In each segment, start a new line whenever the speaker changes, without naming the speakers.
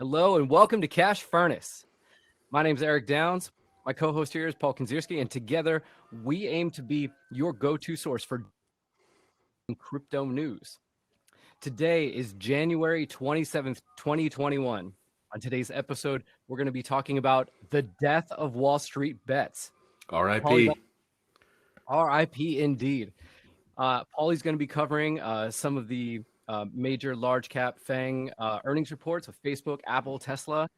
Hello and welcome to Cash Furnace. My name is Eric Downs. My co-host here is Paul Kinzierski, and together we aim to be your go-to source for crypto news. Today is January 27th, 2021. On today's episode, we're going to be talking about the death of Wall Street bets.
R.I.P.
RIP indeed. Paulie's going to be covering some of the major large cap FANG earnings reports of Facebook, Apple, Tesla,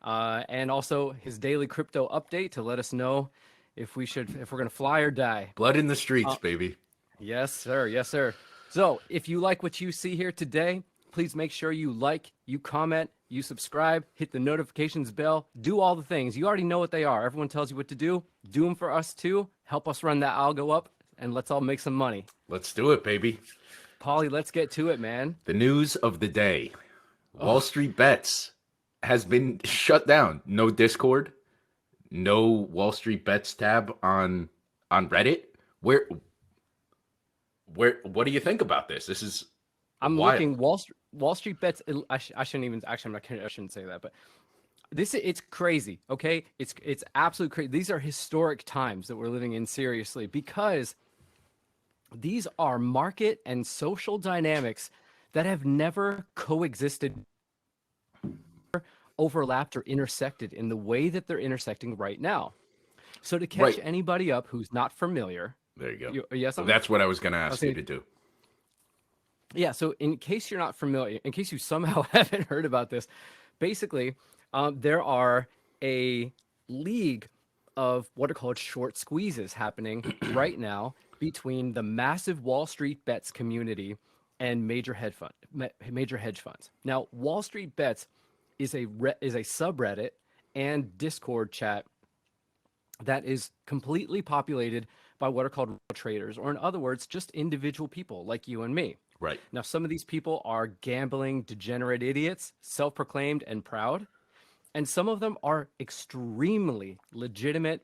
and also his daily crypto update to let us know if we're going to fly or die.
Blood in the streets, baby.
Yes, sir. Yes, sir. So if you like what you see here today, please make sure you like, you comment, you subscribe, hit the notifications bell, do all the things. You already know what they are. Everyone tells you what to do. Do them for us too. Help us run that algo up, and let's all make some money.
Let's do it, baby.
Paulie, let's get to it, man.
The news of the day. Wall Street Bets has been shut down. No Discord, no Wall Street Bets tab on Reddit. What do you think about this? This is
I'm
wild.
looking Wall Street bets. I shouldn't even actually. I shouldn't say that, but it's crazy. Okay, it's absolutely crazy. These are historic times that we're living in, seriously, because these are market and social dynamics that have never coexisted, overlapped, or intersected in the way that they're intersecting right now. So to catch anybody up who's not familiar,
there you go.
yes,
That's what I was going to ask you to do.
Yeah, so in case you're not familiar, in case you somehow haven't heard about this, basically, there are a league of what are called short squeezes happening right now between the massive Wall Street Bets community and major hedge funds. Now, Wall Street Bets is a subreddit and Discord chat that is completely populated by what are called traders, or in other words, just individual people like you and me.
Right.
Now, some of these people are gambling, degenerate idiots, self-proclaimed and proud. And some of them are extremely legitimate,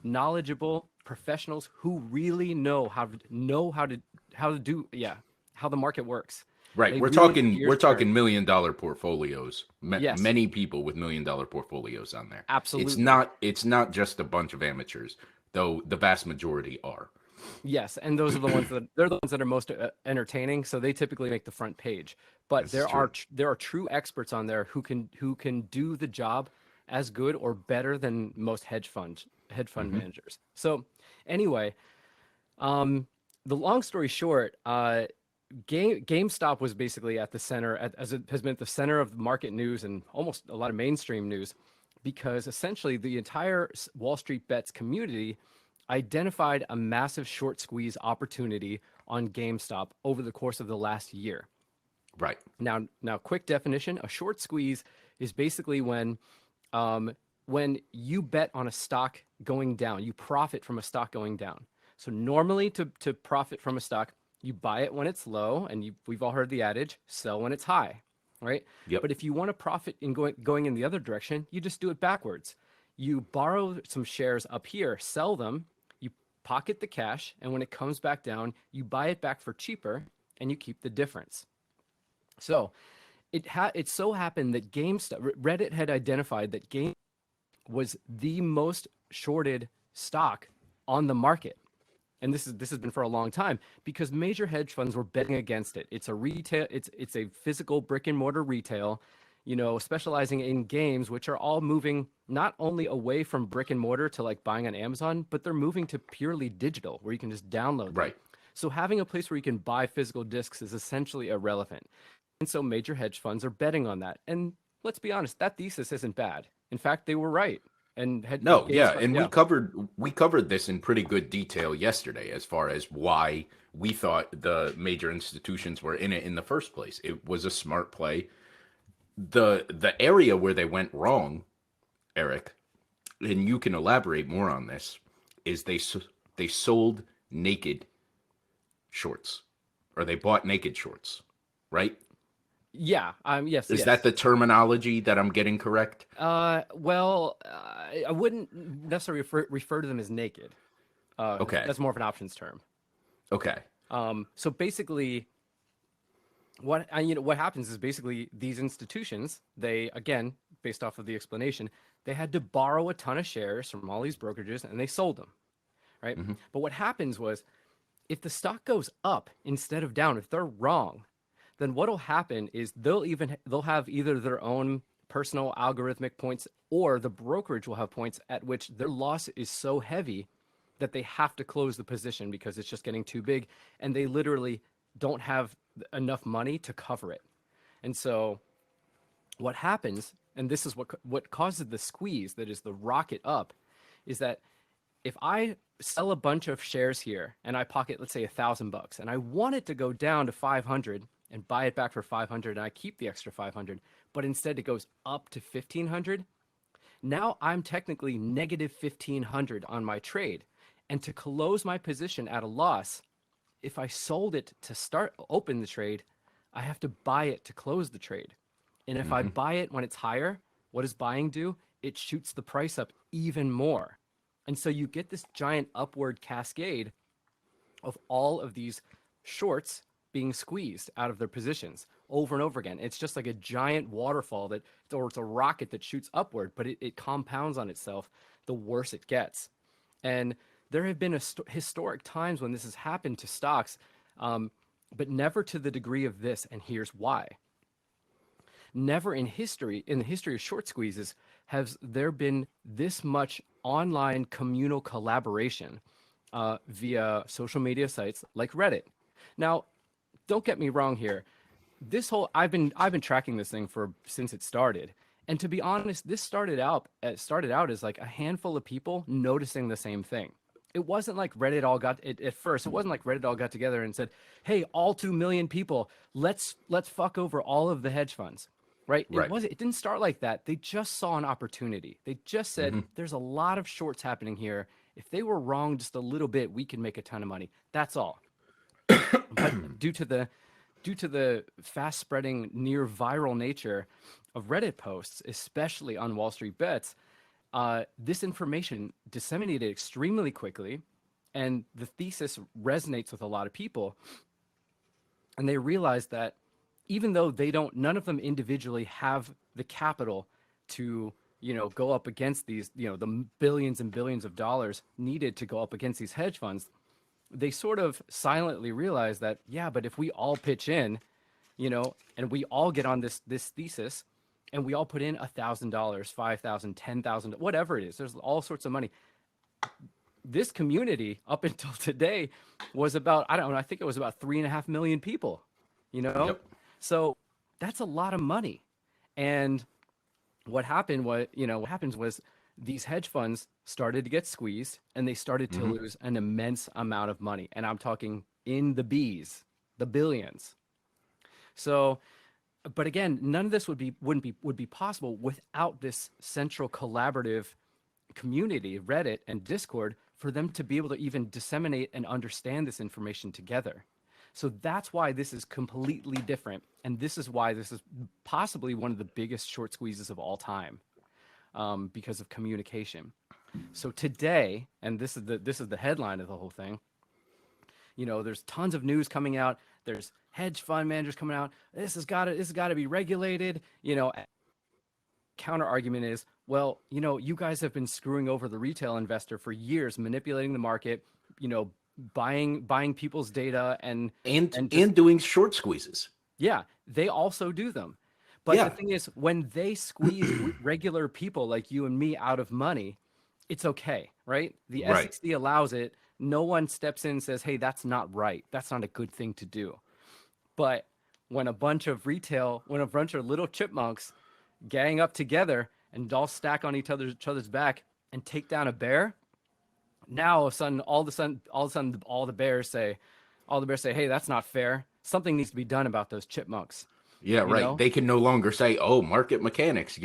knowledgeable professionals who really know how the market works.
Right.
They
We're
really
talking $1 million portfolios.
Yes.
Many people with $1 million portfolios on there.
Absolutely.
It's not just a bunch of amateurs, though the vast majority are.
Yes, and those are the ones that are most entertaining. So they typically make the front page. But there are true experts on there who can do the job as good or better than most hedge fund managers. So anyway, the long story short, GameStop was basically at the center, as it has been at the center of market news and almost a lot of mainstream news, because essentially the entire Wall Street Bets community identified a massive short squeeze opportunity on GameStop over the course of the last year.
Right.
Now, quick definition: a short squeeze is basically when you bet on a stock going down, you profit from a stock going down. So normally, to profit from a stock, you buy it when it's low, and we've all heard the adage: sell when it's high, right?
Yep.
But if you want to profit in going in the other direction, you just do it backwards. You borrow some shares up here, sell them, you pocket the cash, and when it comes back down, you buy it back for cheaper, and you keep the difference. So it so happened that Reddit had identified that GameStop was the most shorted stock on the market. And this has been for a long time because major hedge funds were betting against it. It's a physical brick and mortar retail, specializing in games, which are all moving not only away from brick and mortar to like buying on Amazon, but they're moving to purely digital where you can just download them.
Right.
So having a place where you can buy physical discs is essentially irrelevant. And so major hedge funds are betting on that. And let's be honest, that thesis isn't bad. In fact, they were right. And
we covered this in pretty good detail yesterday as far as why we thought the major institutions were in it in the first place. It was a smart play. The area where they went wrong, Eric, and you can elaborate more on this, is they sold naked shorts, or they bought naked shorts, right?
Yeah. Yes.
Is that the terminology that I'm getting correct?
I wouldn't necessarily refer to them as naked.
Okay.
That's more of an options term.
Okay.
So basically, what happens is basically these institutions, they, again, based off of the explanation, they had to borrow a ton of shares from all these brokerages and they sold them, right?
Hmm.
But what happens was, if the stock goes up instead of down, if they're wrong, then what'll happen is they'll have either their own personal algorithmic points, or the brokerage will have points at which their loss is so heavy that they have to close the position because it's just getting too big, and they literally don't have enough money to cover it. And so what happens, and this is what causes the squeeze, that is the rocket up, is that if I sell a bunch of shares here and I pocket, let's say, $1,000, and I want it to go down to 500 and buy it back for 500, and I keep the extra 500, but instead it goes up to 1,500, now I'm technically negative 1,500 on my trade. And to close my position at a loss, if I sold it to open the trade, I have to buy it to close the trade. And if I
Hmm.
buy it when it's higher, what does buying do? It shoots the price up even more. And so you get this giant upward cascade of all of these shorts being squeezed out of their positions over and over again. It's just like a giant waterfall or it's a rocket that shoots upward, but it compounds on itself the worse it gets. And there have been historic times when this has happened to stocks, but never to the degree of this. And here's why. Never in the history of short squeezes, has there been this much online communal collaboration via social media sites like Reddit. Now, don't get me wrong here. I've been tracking this thing since it started. And to be honest, this started out as like a handful of people noticing the same thing. It wasn't like Reddit all got it at first. It wasn't like Reddit all got together and said, "Hey, all 2 million people, let's fuck over all of the hedge funds." Right?
Right.
It didn't start like that. They just saw an opportunity. They just said,
Hmm.
"There's a lot of shorts happening here. If they were wrong just a little bit, we can make a ton of money." That's all. But due to the fast spreading, near viral nature of Reddit posts, especially on Wall Street Bets, this information disseminated extremely quickly, and the thesis resonates with a lot of people. And they realize that even though none of them individually have the capital to, go up against these, the billions and billions of dollars needed to go up against these hedge funds, they sort of silently realize that, yeah, but if we all pitch in, and we all get on this thesis, and we all put in $1,000, $5,000, $10,000, whatever it is, there's all sorts of money. This community up until today was about, I don't know, I think it was about 3.5 million people,
Yep.
So that's a lot of money. And what happened was these hedge funds started to get squeezed, and they started to
Hmm.
lose an immense amount of money. And I'm talking in the the billions. So, but again, none of this would be possible without this central collaborative community, Reddit and Discord, for them to be able to even disseminate and understand this information together. So that's why this is completely different, and this is why this is possibly one of the biggest short squeezes of all time, because of communication. So today, and this is the headline of the whole thing. There's tons of news coming out. There's hedge fund managers coming out. This has got to be regulated. Counter argument is, well, you guys have been screwing over the retail investor for years, manipulating the market, buying people's data and just,
doing short squeezes.
yeah, they also do them. But
Yeah.
the thing is, when they squeeze regular people like you and me out of money, it's okay, right? The
Right.
SEC allows it. No one steps in and says, "Hey, that's not right. That's not a good thing to do." But when a bunch of little chipmunks gang up together and all stack on each other's back and take down a bear, now all of a sudden, all the bears say, "Hey, that's not fair. Something needs to be done about those chipmunks."
Yeah,
You
right.
know
They can no longer say, "Oh, market mechanics,"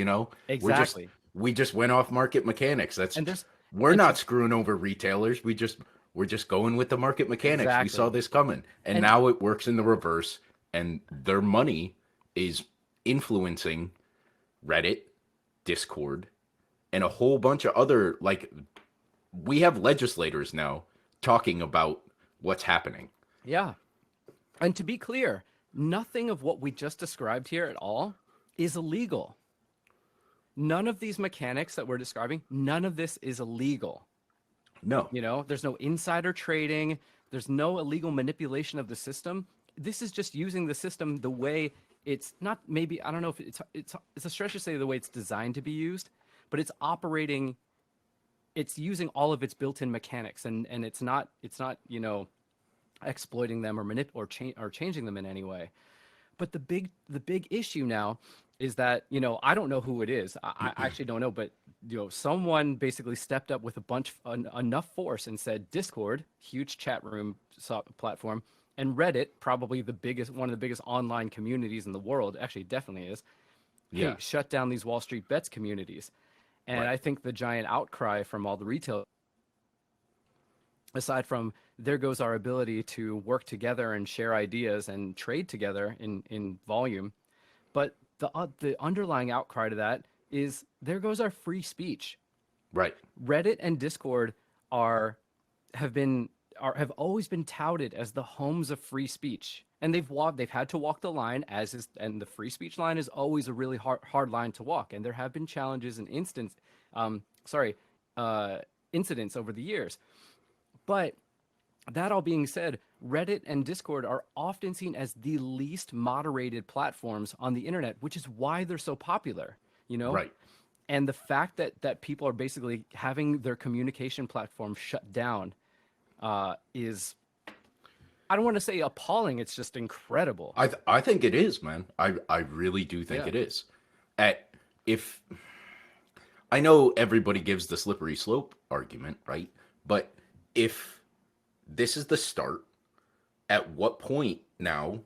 exactly.
We just went off market mechanics.
And there's
We're
and to,
not screwing over retailers. We're just going with the market mechanics. We saw
exactly.
this coming. And
And
now it works in the reverse, and their money is influencing Reddit, Discord, and a whole bunch of other, like, we have legislators now talking about what's happening.
yeah, and to be clear, Nothing of what we just described here at all is illegal. None of these mechanics that we're describing, none of this is illegal.
No.
You know, there's no insider trading, there's no illegal manipulation of the system. This is just using the system the way it's not, maybe I don't know if it's a stretch to say the way it's designed to be used, but it's operating, it's using all of its built-in mechanics, and it's not, you know, exploiting them or changing them in any way. But the big issue now is that, you know, I don't know who it is. I actually don't know, but you know, someone basically stepped up with enough force and said Discord, huge chat room platform, and Reddit, probably one of the biggest online communities in the world, actually definitely is.
Yeah.
Hey, shut down these Wall Street Bets communities. And
Right.
I think the giant outcry from all the retail, aside from there goes our ability to work together and share ideas and trade together in volume, but the underlying outcry to that is there goes our free speech.
Right.
Reddit and Discord have always been touted as the homes of free speech, and they've had to walk the line, and the free speech line is always a really hard line to walk, and there have been challenges and incidents over the years. But that all being said, Reddit and Discord are often seen as the least moderated platforms on the internet, which is why they're so popular, you know?
Right.
And the fact that people are basically having their communication platform shut down is, I don't want to say appalling, it's just incredible.
I think it is, man. I really do think it is. If I know everybody gives the slippery slope argument, right? But if this is the start, at what point now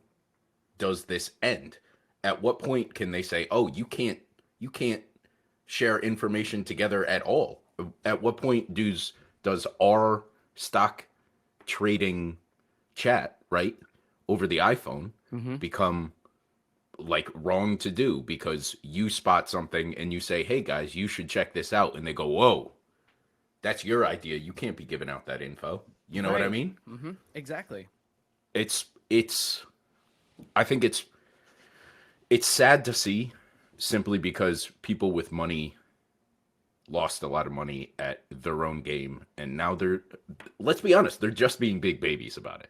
does this end? At what point can they say, "Oh, you can't share information together at all"? At what point does our stock trading chat, right, over the iPhone become like wrong to do because you spot something and you say, "Hey guys, you should check this out," and they go, "Whoa, that's your idea. You can't be giving out that info." You know what I
Right.
mean?
Exactly.
I think it's sad to see, simply because people with money lost a lot of money at their own game, and now let's be honest, they're just being big babies about it.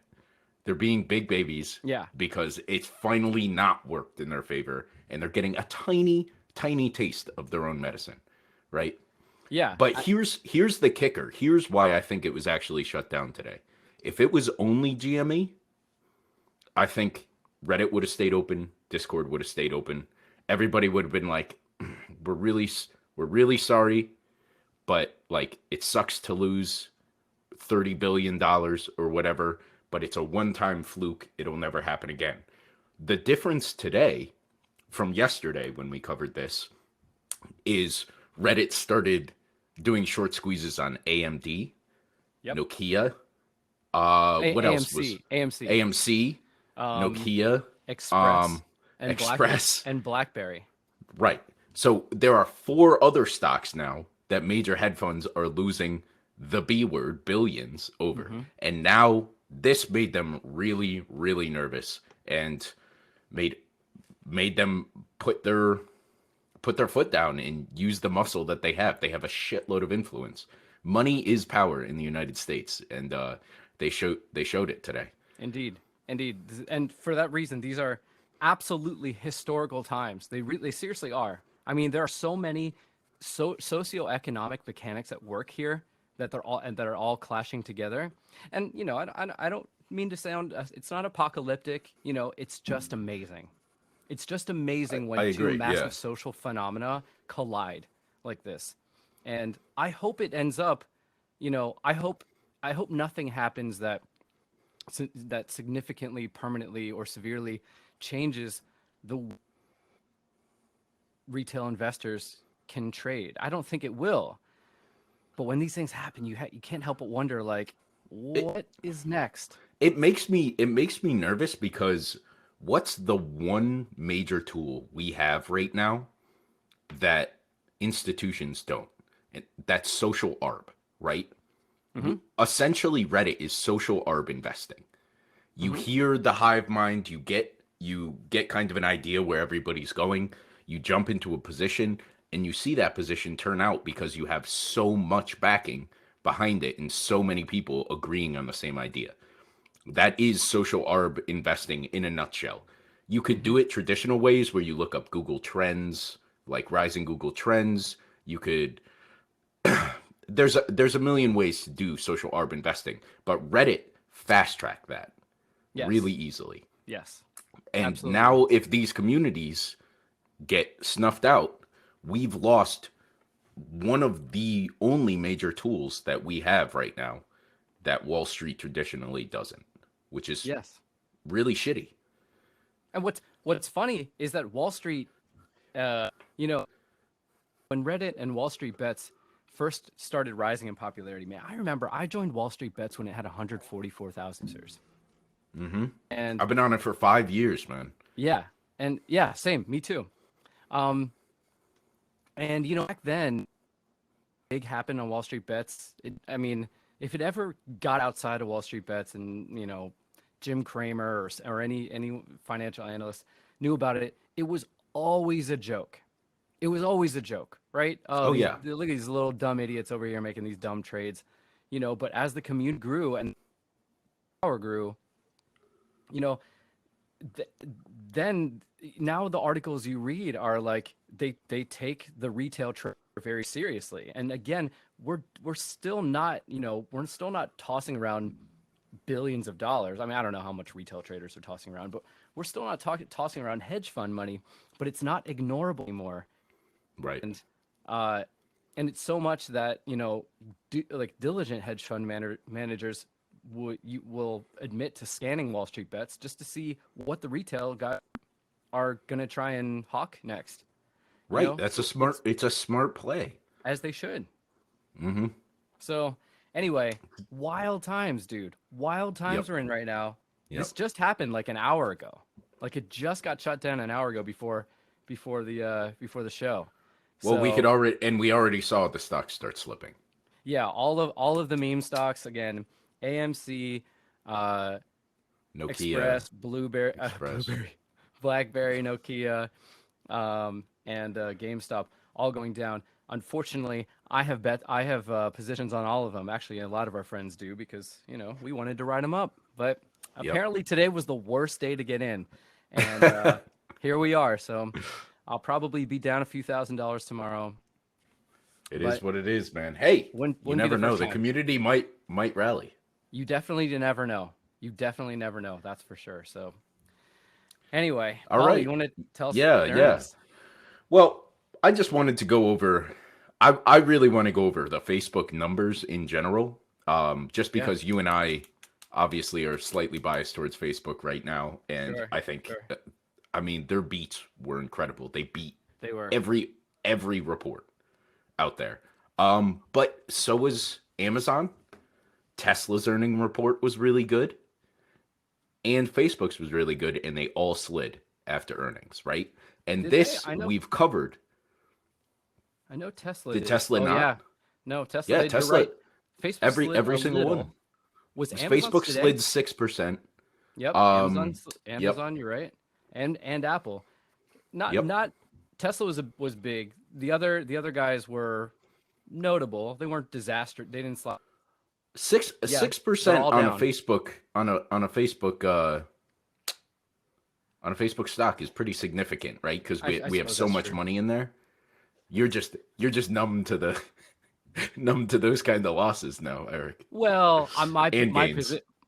They're being big babies
Yeah.
because it's finally not worked in their favor, and they're getting a tiny taste of their own medicine, right?
Yeah.
But here's the kicker. Here's why I think it was actually shut down today. If it was only GME, I think Reddit would have stayed open, Discord would have stayed open. Everybody would have been like, we're really sorry, but like it sucks to lose $30 billion or whatever, but it's a one-time fluke. It'll never happen again. The difference today from yesterday when we covered this is Reddit started doing short squeezes on AMD,
Yep.
Nokia, what else was AMC, Nokia,
Express, and
Express,
and BlackBerry.
right. So there are 4 other stocks now that major hedge funds are losing the B word, billions, over. And now this made them really, really nervous and made them put their foot down and use the muscle that they have. They have a shitload of influence. Money is power in the United States, and they showed it today.
Indeed. And for that reason, these are absolutely historical times. They seriously are. I mean, there are so many socioeconomic mechanics at work here that are all clashing together. And you know, I don't mean to sound, it's not apocalyptic. You know, it's just amazing. It's just amazing when
I
two
agree,
massive
yeah.
social phenomena collide like this. And I hope it ends up, you know, I hope nothing happens that significantly, permanently, or severely changes the retail investors can trade. I don't think it will. But when these things happen, you can't help but wonder, like, what is next?
It makes me nervous because what's the one major tool we have right now that institutions don't? And that's social arb, right? Essentially, Reddit is social arb investing. You hear the hive mind, you get you get kind of an idea where everybody's going. You jump into a position and you see that position turn out because you have so much backing behind it and so many people agreeing on the same idea. That is social arb investing in a nutshell. You could do it traditional ways where you look up Google Trends, like rising Google Trends. You could there's a million ways to do social arb investing, but Reddit fast track that
Yes.
really easily.
Yes.
And
Absolutely.
now if these communities get snuffed out, we've lost one of the only major tools that we have right now that Wall Street traditionally doesn't, which is
Yes.
really shitty.
And what's funny is that Wall Street, you know, when Reddit and Wall Street Bets first started rising in popularity, man, I remember I joined Wall Street Bets when it had 144,000 users.
Mm-hmm.
And
I've been on it for 5 years, man.
yeah, and yeah, same, me too. And back then, big happened on Wall Street Bets. I mean, if it ever got outside of Wall Street Bets, and Jim Cramer or any financial analyst knew about it, it was always a joke. It was always a joke, right?
Oh, yeah.
Look at these little dumb idiots over here making these dumb trades, But as the community grew and power grew, then now the articles you read are like they take the retail trader very seriously. And again, we're still not tossing around billions of dollars. I mean, I don't know how much retail traders are tossing around, but we're still not tossing around hedge fund money. But it's not ignorable anymore.
Right.
And it's so much that diligent hedge fund managers will admit to scanning Wall Street Bets just to see what the retail guys are gonna try and hawk next.
Right. It's a smart play.
As they should.
Mm-hmm.
So anyway, wild times, dude. Wild times we're in right now.
Yep.
This just happened like an hour ago. Like it just got shut down an hour ago before the show.
Well, we already saw the stocks start slipping.
Yeah, all of the meme stocks again. AMC,
Nokia,
Express, Blueberry, BlackBerry, Nokia, and GameStop all going down. Unfortunately, I have positions on all of them. Actually, a lot of our friends do because we wanted to ride them up. But apparently today was the worst day to get in, and here we are. So I'll probably be down a few $1,000s tomorrow.
It is what it is, man. Hey, you never know. The community might rally.
You definitely never know. You definitely never know. That's for sure. So anyway,
all right.
You want to tell us?
Yeah. Well, I just wanted to go over. I really want to go over the Facebook numbers in general. Just because you and I obviously are slightly biased towards Facebook right now, and I think, I mean, their beats were incredible. They were every report out there. But so was Amazon. Tesla's earning report was really good. And Facebook's was really good, and they all slid after earnings, right? And we've covered.
I know Tesla.
Did Tesla not?
Yeah. No, Tesla.
Yeah, Tesla.
Right. Facebook
every single one.
Was
Facebook
today?
slid 6%.
Yep. Amazon. You're right. And Apple. Not Tesla was big. The other guys were notable. They weren't disaster. They didn't slide.
6% on a Facebook on a Facebook stock is pretty significant, right? Because we have so much money in there. You're just numb to the numb to those kind of losses now, Eric.
Well,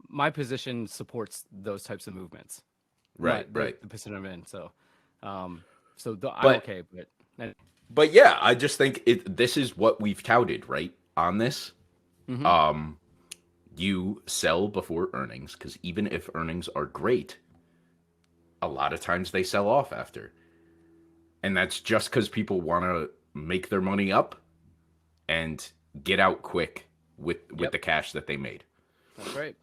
my position supports those types of movements.
Right.
The position I'm in. So, I'm okay.
But yeah, I just think this is what we've touted, right? On this.
Mm-hmm.
You sell before earnings because even if earnings are great, a lot of times they sell off after. And that's just because people want to make their money up and get out quick with the cash that they made.
That's right.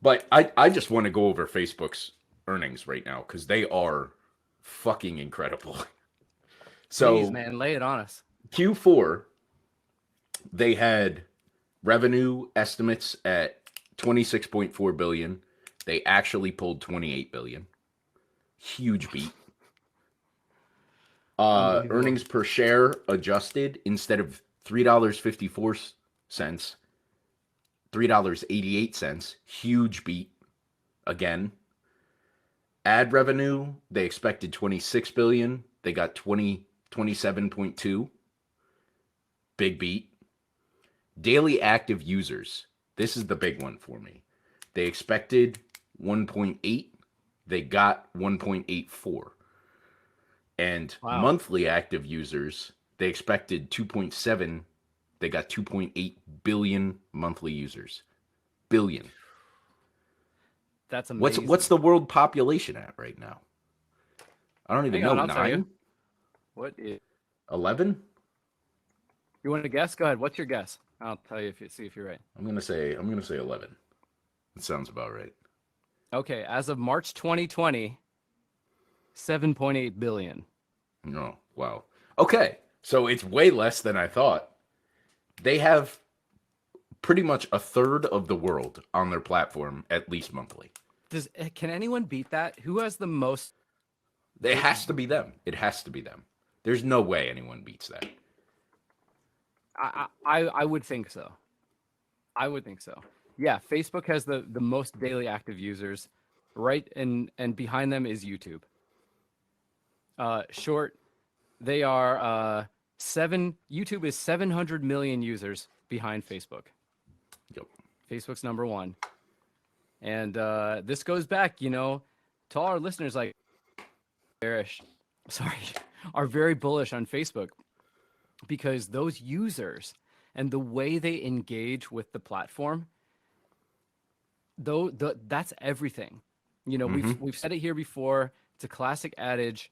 But I just want to go over Facebook's earnings right now because they are fucking incredible. So,
please, man, lay it on us.
Q4, they had revenue estimates at 26.4 billion. They actually pulled 28 billion. huge beat.
Unbelievable.
Earnings per share adjusted, instead of $3.54, $3.88, huge beat again. Ad revenue, they expected 26 billion, they got 27.2, big beat. Daily active users, this is the big one for me. They expected 1.8, they got 1.84. And
Wow.
monthly active users, they expected 2.7, they got 2.8 billion monthly users. Billion.
That's amazing.
What's the world population at right now? I don't even
Hang on,
know.
I'll tell you.
9?
What is
11?
you want to guess? Go ahead. What's your guess? I'll tell you see if you're right.
I'm gonna say 11. That sounds about right.
Okay, as of March 2020, 7.8 billion.
No, wow. Okay, so it's way less than I thought. They have pretty much a third of the world on their platform at least monthly.
Can anyone beat that? Who has the most?
It has to be them. It has to be them. There's no way anyone beats that.
I would think so. I would think so. Yeah, Facebook has the most daily active users, right? And behind them is YouTube. Short, they are YouTube is 700 million users behind Facebook.
Yep.
Facebook's number one. And this goes back, to all our listeners like are very bullish on Facebook, because those users and the way they engage with the platform, that's everything. We've said it here before. It's a classic adage.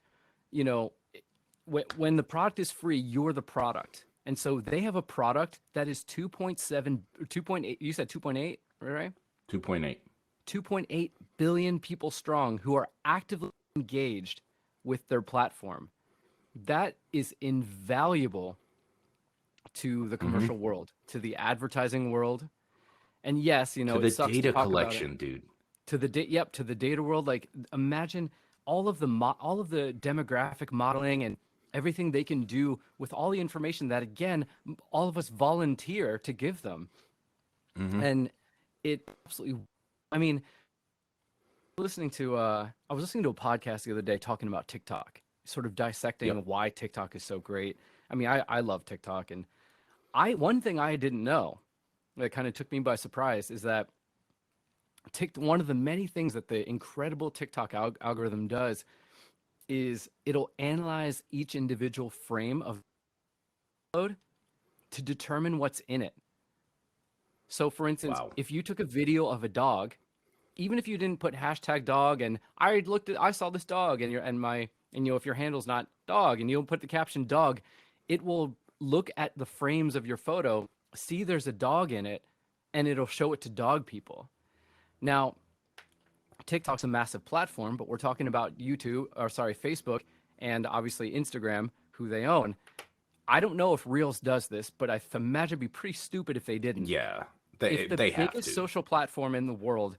When the product is free, you're the product. And so they have a product that is 2.8. You said 2.8, right?
2.8.
2.8 billion people strong who are actively engaged with their platform. That is invaluable to the commercial world, to the advertising world. And yes,
to the
it sucks
data
to talk
collection,
about it.
dude.
To the data world. Like, imagine all of the demographic modeling and everything they can do with all the information that, again, all of us volunteer to give them. And it absolutely, I mean, I was listening to a podcast the other day talking about TikTok, sort of dissecting why TikTok is so great. I mean, I love TikTok, and one thing I didn't know that kind of took me by surprise is that one of the many things that the incredible TikTok algorithm does is it'll analyze each individual frame of upload to determine what's in it. So, for instance, if you took a video of a dog, even if you didn't put hashtag dog, and I saw this dog, and if your handle's not dog, and you'll put the caption dog, it will look at the frames of your photo, see there's a dog in it, and it'll show it to dog people. Now, TikTok's a massive platform, but we're talking about Facebook, and obviously Instagram, who they own. I don't know if Reels does this, but I imagine it'd be pretty stupid if they didn't.
Yeah,
if the
they have to.
biggest social platform in the world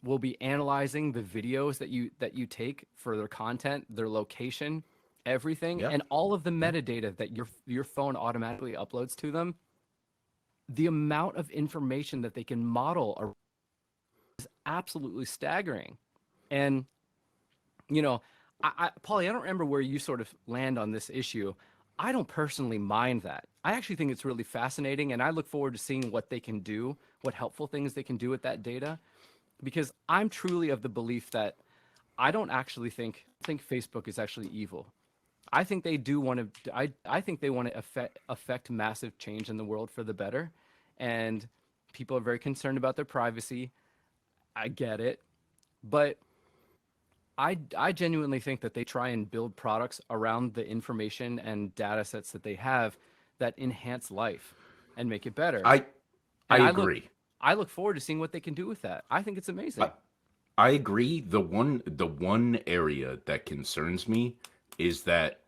will be analyzing the videos that you take for their content, their location, everything, and all of the metadata that your phone automatically uploads to them, the amount of information that they can model is absolutely staggering. And Paulie, I don't remember where you sort of land on this issue. I don't personally mind that. I actually think it's really fascinating, and I look forward to seeing what they can do, what helpful things they can do with that data, because I'm truly of the belief that I don't actually think Facebook is actually evil. I think they do want to. I think they want to affect massive change in the world for the better, and people are very concerned about their privacy. I get it, but I genuinely think that they try and build products around the information and data sets that they have that enhance life and make it better.
I agree.
I look forward to seeing what they can do with that. I think it's amazing.
I agree. The one area that concerns me is that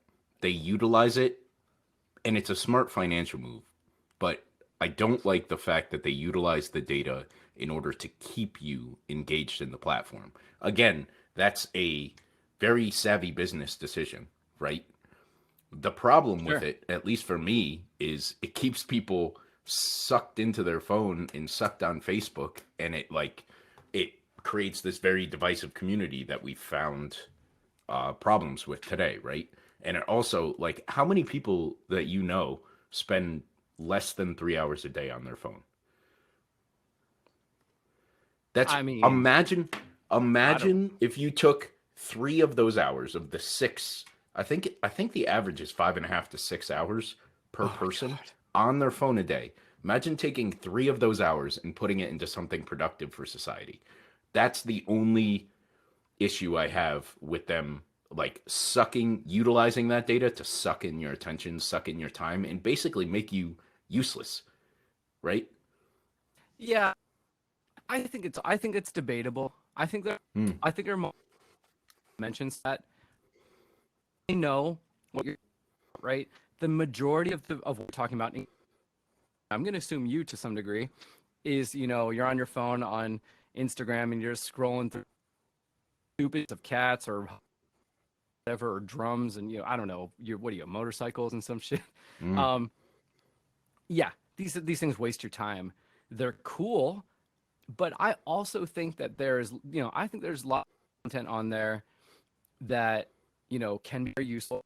they utilize it, and it's a smart financial move, but I don't like the fact that they utilize the data in order to keep you engaged in the platform. Again, That's a very savvy business decision, right? The problem with
Sure.
it, at least for me, is it keeps people sucked into their phone and sucked on Facebook, and it creates this very divisive community that we found problems with today, right? And it also, like, how many people that you know spend less than 3 hours a day on their phone? That's
I mean,
imagine
I don't.
imagine if you took 3 of those hours of the six. I think the average is 5.5 to 6 hours per
Oh my
person
God.
on their phone a day. Imagine taking 3 of those hours and putting it into something productive for society. That's the only issue I have with them, like utilizing that data to suck in your attention, suck in your time, and basically make you useless, right?
Yeah, I think it's debatable.
Hmm.
I think there are mentions that I know what you're right. The majority of what we're talking about, I'm going to assume you to some degree, is you're on your phone on Instagram and you're just scrolling through stupid of cats or whatever or drums and I don't know what are you motorcycles and some shit.
Hmm.
Um, yeah, these things waste your time. They're cool, but I also think that I think there's a lot of content on there that can be very useful,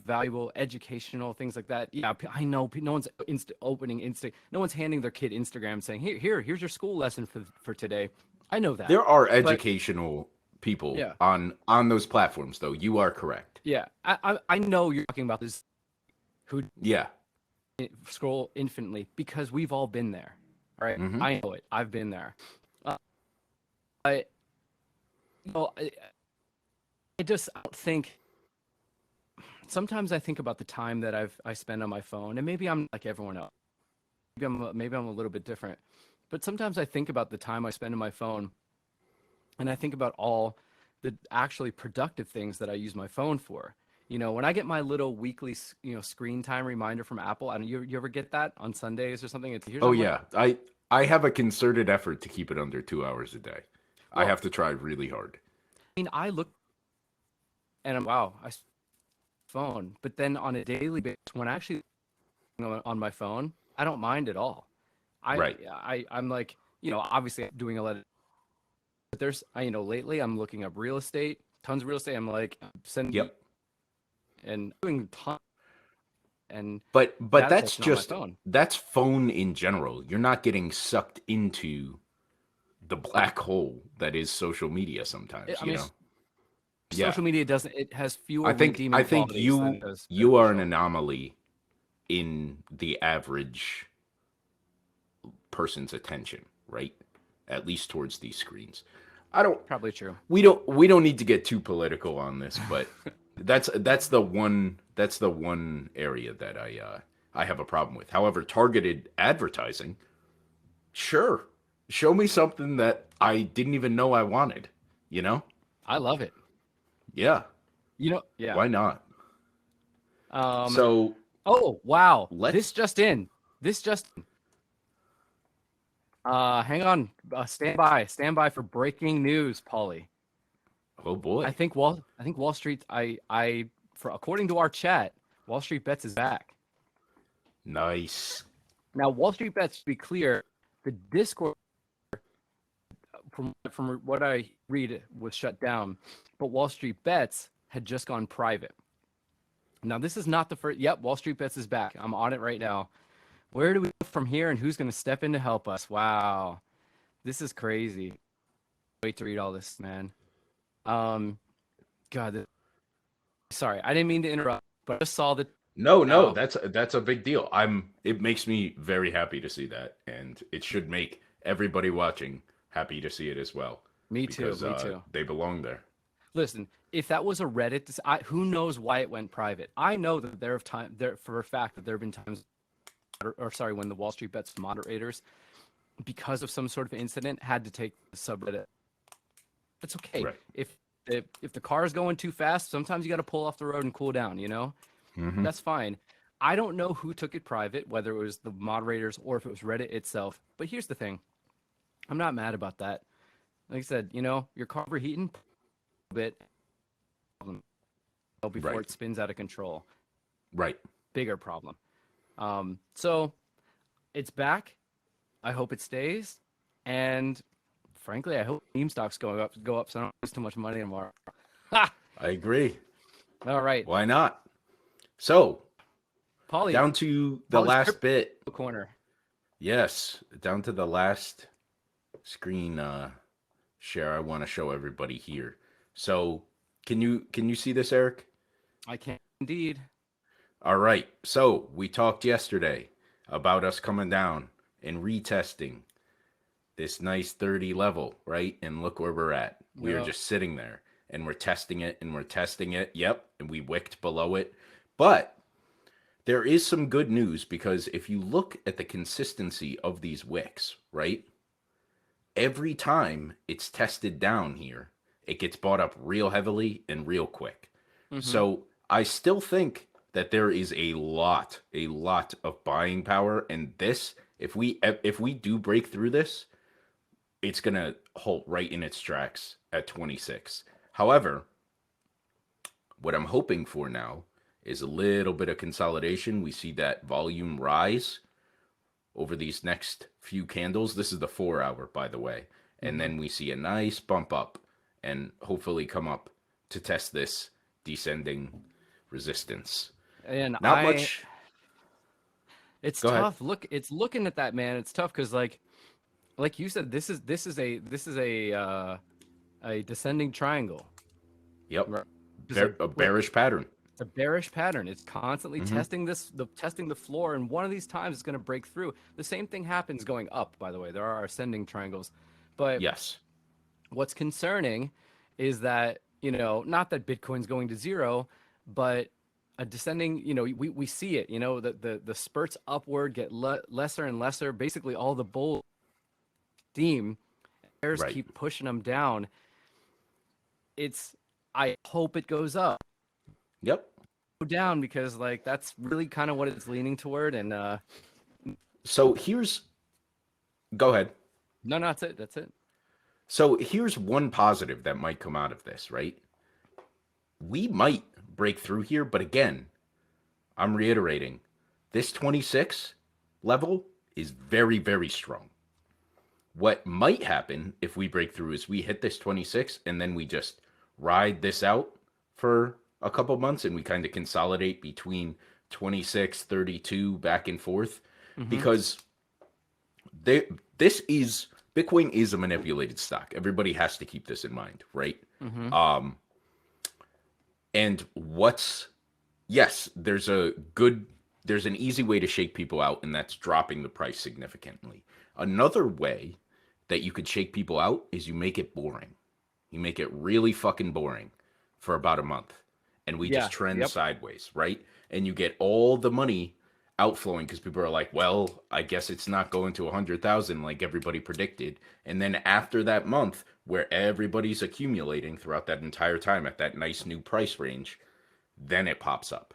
valuable, educational, things like that. Yeah, I know no one's no one's handing their kid Instagram saying, here's your school lesson for today. I know that.
There are
But
educational people
yeah,
on those platforms, though. You are correct.
yeah, I know you're talking about this who
Yeah.
scroll infinitely because we've all been there, right?
Hmm.
I know it. I've been there. I, you know, I don't think sometimes I think about the time that I spend on my phone, and maybe I'm like everyone else. Maybe I'm a little bit different, but sometimes I think about the time I spend on my phone, and I think about all the actually productive things that I use my phone for. When I get my little weekly, screen time reminder from Apple, I don't you ever get that on Sundays or something? It's here's
Oh
I'm like,
yeah. I have a concerted effort to keep it under 2 hours a day. I
well,
have to try really hard.
I look and I'm wow, phone, but then on a daily basis, when I actually on my phone, I don't mind at all.
Right.
I'm like, obviously doing a lot of, but lately I'm looking up real estate, tons of real estate. I'm like sending
Yep.
and doing ton, and
But
that's
that's
also on my
just
phone.
that's phone in general. You're not getting sucked into the black hole that is social media
I
sometimes,
mean,
Yeah.
social media doesn't, it has
I
fewer
think I
redeeming
think
qualities than
you
it does
you are an
beneficial.
anomaly in the average person's attention, right? At least towards these screens. I don't
Probably true.
we don't need to get too political on this, but that's the one area that I have a problem with. However, targeted advertising, sure. Show me something that I didn't even know I wanted, you know?
I love it.
Yeah,
Yeah.
why not?
Um,
So,
oh, wow.
let's
This just hang on. Stand by for breaking news, Paulie.
oh boy.
I think Wall Street for according to our chat, Wall Street Bets is back.
Nice.
Now, Wall Street Bets, to be clear, the Discord from what I read was shut down, but Wall Street Bets had just gone private. Now, this is not the first. Yep, Wall Street Bets is back. I'm on it right now. Where do we go from here, and who's going to step in to help us? Wow, this is crazy. Wait to read all this, man. Um, God, sorry, I didn't mean to interrupt, but I just saw that
No,
now.
that's a big deal. It makes me very happy to see that, and it should make everybody watching happy to see it as well
Me too.
because
Me too.
they belong there.
Listen, if that was a Reddit, who knows why it went private? I know that there for a fact that there have been times, or sorry, when the Wall Street Bets moderators, because of some sort of incident, had to take the subreddit. It's okay
Right.
if the car is going too fast. Sometimes you got to pull off the road and cool down.
Hmm.
That's fine. I don't know who took it private, whether it was the moderators or if it was Reddit itself. But here's the thing: I'm not mad about that. Like I said, your car overheating, bit before
Right.
it spins out of control.
Right.
Bigger problem. So it's back. I hope it stays. And frankly, I hope meme stocks go up so I don't lose too much money tomorrow. Ha!
I agree.
All right.
Why not? So,
Paulie,
down to the
Paulie's
last
crypto
bit.
corner.
Yes, down to the last screen share I want to show everybody here. So, can you see this, Eric?
I can indeed.
All right. So, we talked yesterday about us coming down and retesting this nice 30 level, right? And look where we're at. We are
Yep.
just sitting there and we're testing it and we're testing it. Yep, and we wicked below it. But there is some good news because if you look at the consistency of these wicks, right? Every time it's tested down here, it gets bought up real heavily and real quick.
Mm-hmm.
So I still think that there is a lot of buying power. And this, if we do break through this, it's gonna halt right in its tracks at 26. However, what I'm hoping for now is a little bit of consolidation. We see that volume rise over these next few candles. This is the 4 hour, by the way. And then we see a nice bump up and hopefully come up to test this descending resistance.
And
Not much.
it's
Go ahead.
tough. Look, it's looking at that, man. It's tough because like you said, this is a descending triangle.
Yep.
Right.
A bearish pattern.
It's a bearish pattern. It's constantly
Mm-hmm.
testing the floor, and one of these times it's going to break through. The same thing happens going up, by the way. There are ascending triangles, but
Yes.
what's concerning is that, not that Bitcoin's going to zero, but a descending, we see it, the spurts upward get lesser and lesser. Basically, all the bull theme bears
Right.
keep pushing them down. I hope it goes up.
Yep.
Go down because like that's really kind of what it's leaning toward. And
So go ahead.
no, that's it.
So here's one positive that might come out of this, right? We might break through here, but again, I'm reiterating, this 26 level is very, very strong. What might happen if we break through is we hit this 26 and then we just ride this out for a couple months and we kind of consolidate between 26, 32 back and forth because Bitcoin is a manipulated stock. Everybody has to keep this in mind, right? And there's an easy way to shake people out, and that's dropping the price significantly. Another way that you could shake people out is you make it boring. You make it really fucking boring for about a month, and we just trend sideways, right? And you get all the money outflowing because people are like, well, I guess it's not going to 100,000 like everybody predicted. And then after that month, where everybody's accumulating throughout that entire time at that nice new price range, then it pops up.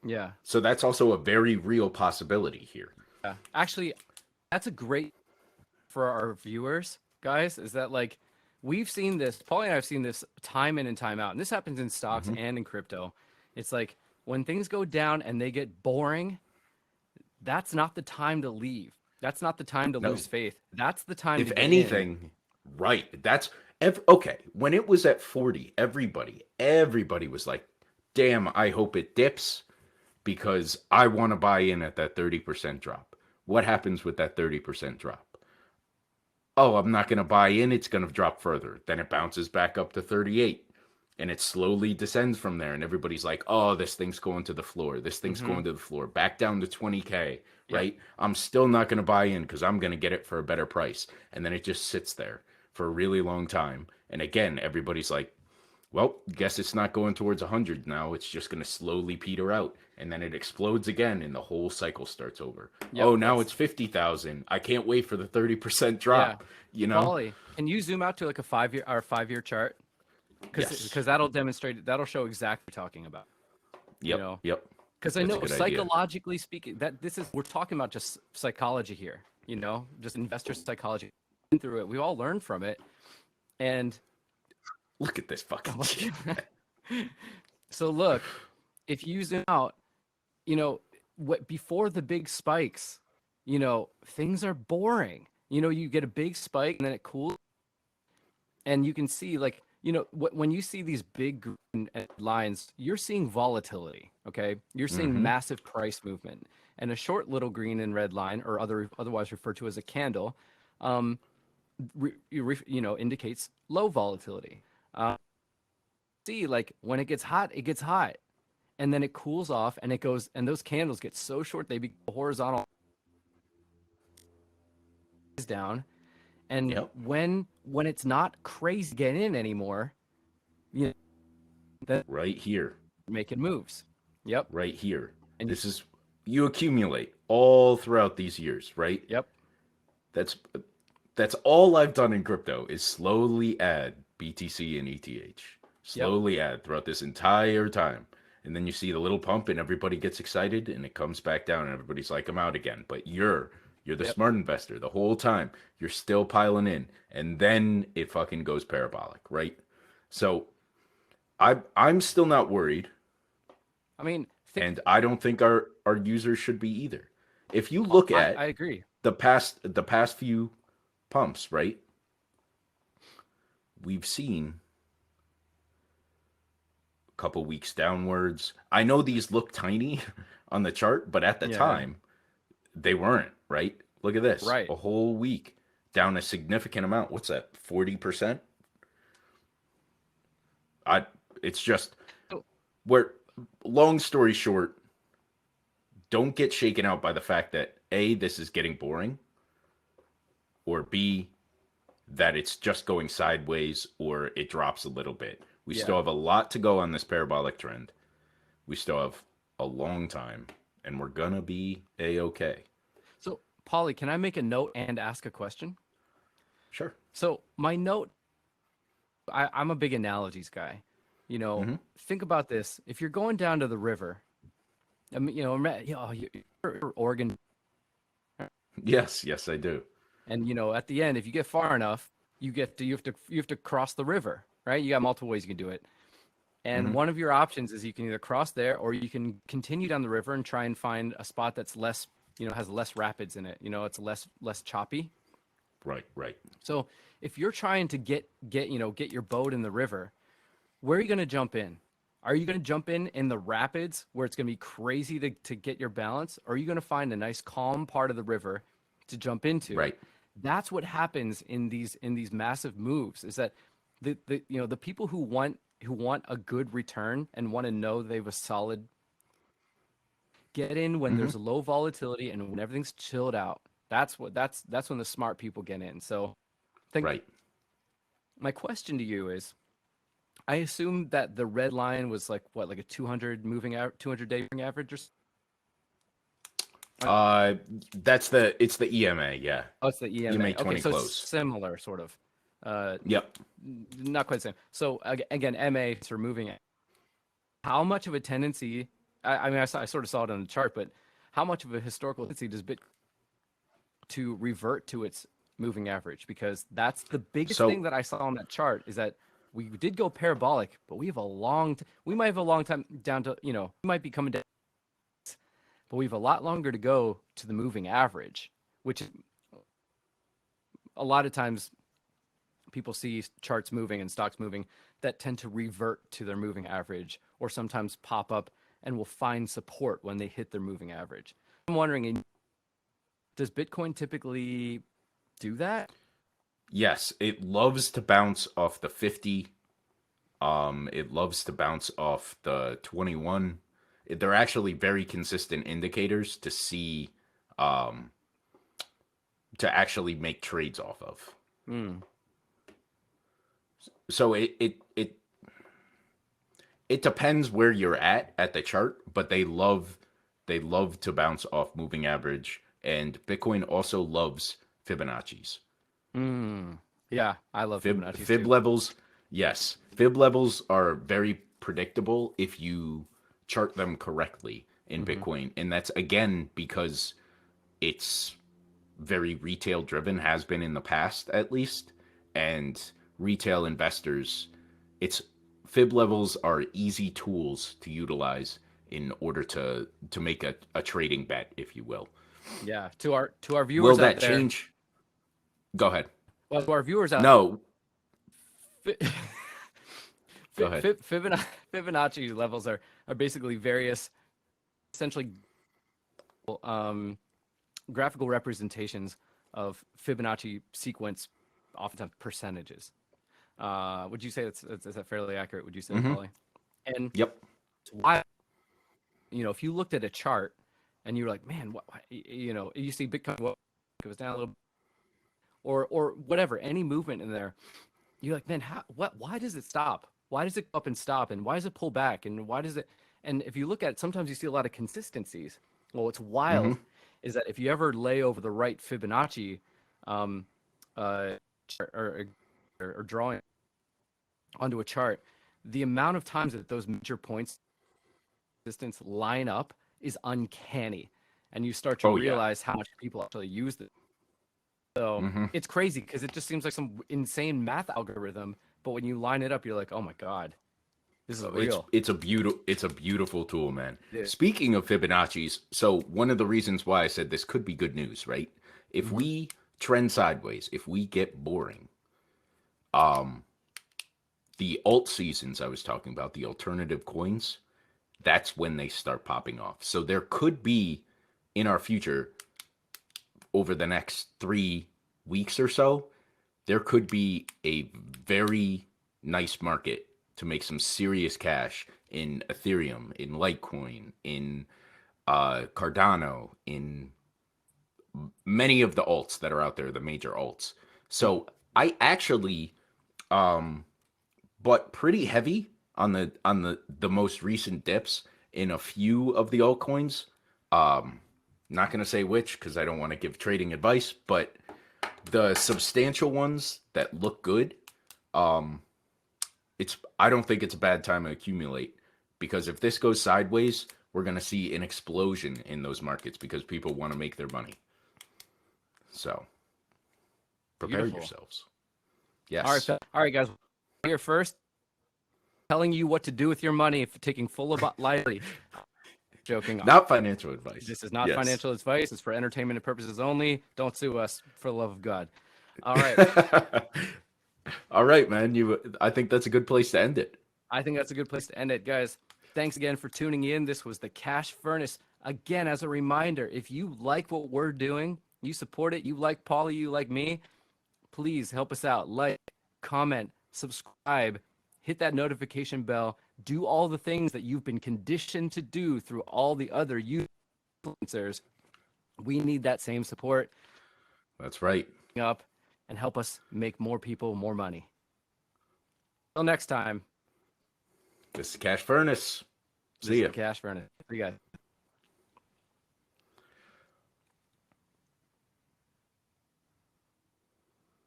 Yeah.
So that's also a very real possibility here.
Yeah. Actually, that's a great for our viewers, guys, is that like we've seen this, Paulie and I have seen this time in and time out. And this happens in stocks and in crypto. It's like when things go down and they get boring, that's not the time to leave. That's not the time to lose faith. That's the time
If
to get
anything,
in.
right. That's okay. When it was at 40, everybody was like, damn, I hope it dips because I want to buy in at that 30% drop. What happens with that 30% drop? Oh, I'm not going to buy in. It's going to drop further. Then it bounces back up to 38 and it slowly descends from there. And everybody's like, oh, this thing's going to the floor. This thing's going to the floor. Back down to 20K, right? I'm still not going to buy in because I'm going to get it for a better price. And then it just sits there for a really long time. And again, everybody's like, well, guess it's not going towards 100 now. It's just going to slowly peter out. And then it explodes again and the whole cycle starts over. Now it's 50,000. I can't wait for the 30% drop. You know?
Paulie, can you zoom out to like a 5-year chart? Because that'll show exactly what you're talking about.
Yep. Yep.
Because I know
That's a good
psychologically speaking, we're talking about just psychology here, just investor psychology. Through it, we all learn from it, and
Look at this fucking
Oh
shit.
my God. So look, if you zoom out, you know, what before the big spikes, you know, things are boring. You know, you get a big spike and then it cools, and you can see like, you know, when you see these big green lines, you're seeing volatility. Okay, you're seeing
Mm-hmm.
massive price movement, and a short little green and red line, or otherwise referred to as a candle, um, you know, indicates low volatility. See, like when it gets hot, it gets hot, and then it cools off, and it goes, and those candles get so short they become horizontal down. And
Yep.
when it's not crazy get in anymore, you know, then
Right here.
making moves. Yep.
Right here.
And
This is you accumulate all throughout these years, right?
yep.
That's that's all I've done in crypto is slowly add BTC and ETH.
Yep.
Slowly add throughout this entire time. And then you see the little pump and everybody gets excited and it comes back down and everybody's like, I'm out again. But you're the
Yep.
smart investor the whole time. You're still piling in. And then it fucking goes parabolic, right? So I'm still not worried.
I mean,
And I don't think our users should be either. If you look
I
at
agree.
the past few pumps, right? We've seen a couple weeks downwards. I know these look tiny on the chart, but at the
Yeah.
time they weren't, right? Look at this.
Right.
A whole week down a significant amount. What's that? 40%? It's just
So-
where long story short, don't get shaken out by the fact that A, this is getting boring, or B, that it's just going sideways or it drops a little bit. We
Yeah.
still have a lot to go on this parabolic trend. We still have a long time, and we're gonna be a-okay.
So, Polly, can I make a note and ask a question?
Sure.
So, my note, I'm a big analogies guy. You know,
Mhm.
think about this. If you're going down to the river, I mean, you know, you're Oregon,
Yes, I do.
and you know, at the end, if you get far enough, you have to cross the river, right? You got multiple ways you can do it. And
Mhm.
one of your options is you can either cross there or you can continue down the river and try and find a spot that's less, you know, has less rapids in it. You know, it's less choppy.
Right.
So if you're trying to get your boat in the river, where are you going to jump in? Are you going to jump in the rapids where it's going to be crazy to get your balance? Or are you going to find a nice calm part of the river to jump into?
Right.
That's what happens in these massive moves, is that the you know, the people who want a good return and want to know they have a solid, get in when
Mhm.
there's low volatility and when everything's chilled out. That's when the smart people get in. So I think
Right.
my question to you is, I assume that the red line was like what, like a 200 day moving average, or
Uh it's the EMA, yeah.
oh, it's the EMA.
EMA
Okay,
20
so it's
close.
similar sort of. Uh,
Yep.
Not quite the same. So again, MA for moving it. How much of a tendency? I mean, I sort of saw it on the chart, but how much of a historical tendency does Bitcoin to revert to its moving average? Because that's the biggest thing
So
that I saw on that chart, is that we did go parabolic, but we have a we might have a long time down to, you know, we might be coming down, but we have a lot longer to go to the moving average, which a lot of times people see charts moving and stocks moving that tend to revert to their moving average, or sometimes pop up and will find support when they hit their moving average. I'm wondering, does Bitcoin typically do that?
yes, it loves to bounce off the 50. It loves to bounce off the 21. They're actually very consistent indicators to see, um, to actually make trades off of.
Mm.
So it depends where you're at the chart, but they love to bounce off moving average, and Bitcoin also loves Fibonacci's.
Mm. Yeah, I love Fibonacci's
Fib
too.
levels, yes. Fib levels are very predictable if you chart them correctly in
Hmm.
Bitcoin. And that's again because it's very retail driven, has been in the past at least. And retail investors it's fib levels are easy tools to utilize in order to make a trading bet, if you will.
Yeah. To our
Will
viewers out
that
there,
change? Go ahead.
well, to our viewers out
No,
Fi-
go ahead.
Fibonacci levels are basically various, essentially, um, graphical representations of Fibonacci sequence, oftentimes percentages. Would you say is that fairly accurate? Would you say,
Hmm.
Paulie? And
Yep.
it's why, if you looked at a chart and you were like, man, you see Bitcoin goes down a little, or whatever, any movement in there, you're like, man, why does it stop? Why does it go up and stop? And why does it pull back? And why does it? And if you look at it, sometimes you see a lot of consistencies. Well, what's
Hmm.
wild is that if you ever lay over the right Fibonacci, um, or, or drawing onto a chart, the amount of times that those major points distance line up is uncanny, and you start to
Oh yeah.
realize how much people actually use it. So
Hmm.
it's crazy because it just seems like some insane math algorithm, but when you line it up, you're like, oh my god, this is real.
It's a beautiful tool, man.
Yeah.
Speaking of Fibonacci's, so one of the reasons why I said this could be good news, right? If
Mm-hmm.
we trend sideways, if we get boring, um, the alt seasons I was talking about, the alternative coins, that's when they start popping off. So there could be in our future, over the next 3 weeks or so, there could be a very nice market to make some serious cash in Ethereum, in Litecoin, in Cardano, in many of the alts that are out there, the major alts. So I actually um, bought pretty heavy on the most recent dips in a few of the altcoins. Um, Not gonna say which because I don't want to give trading advice, but the substantial ones that look good, um, I don't think it's a bad time to accumulate because if this goes sideways, we're gonna see an explosion in those markets because people want to make their money. So prepare
Beautiful.
yourselves.
All right,
Yes.
all right, guys. Here first, telling you what to do with your money, taking full about lightly. Joking.
Not financial advice.
This is not
Yes.
financial advice. It's for entertainment purposes only. Don't sue us, for the love of God. All right.
All right, man. I think that's a good place to end it.
I think that's a good place to end it, guys. Thanks again for tuning in. This was the Cash Furnace. Again, as a reminder, if you like what we're doing, you support it, you like Paulie, you like me, please help us out. Like, comment, subscribe, hit that notification bell, do all the things that you've been conditioned to do through all the other influencers. We need that same support
That's right.
up and help us make more people more money. Till next time,
This is Cash Furnace.
this
See
is
ya.
the Cash Furnace. See you guys.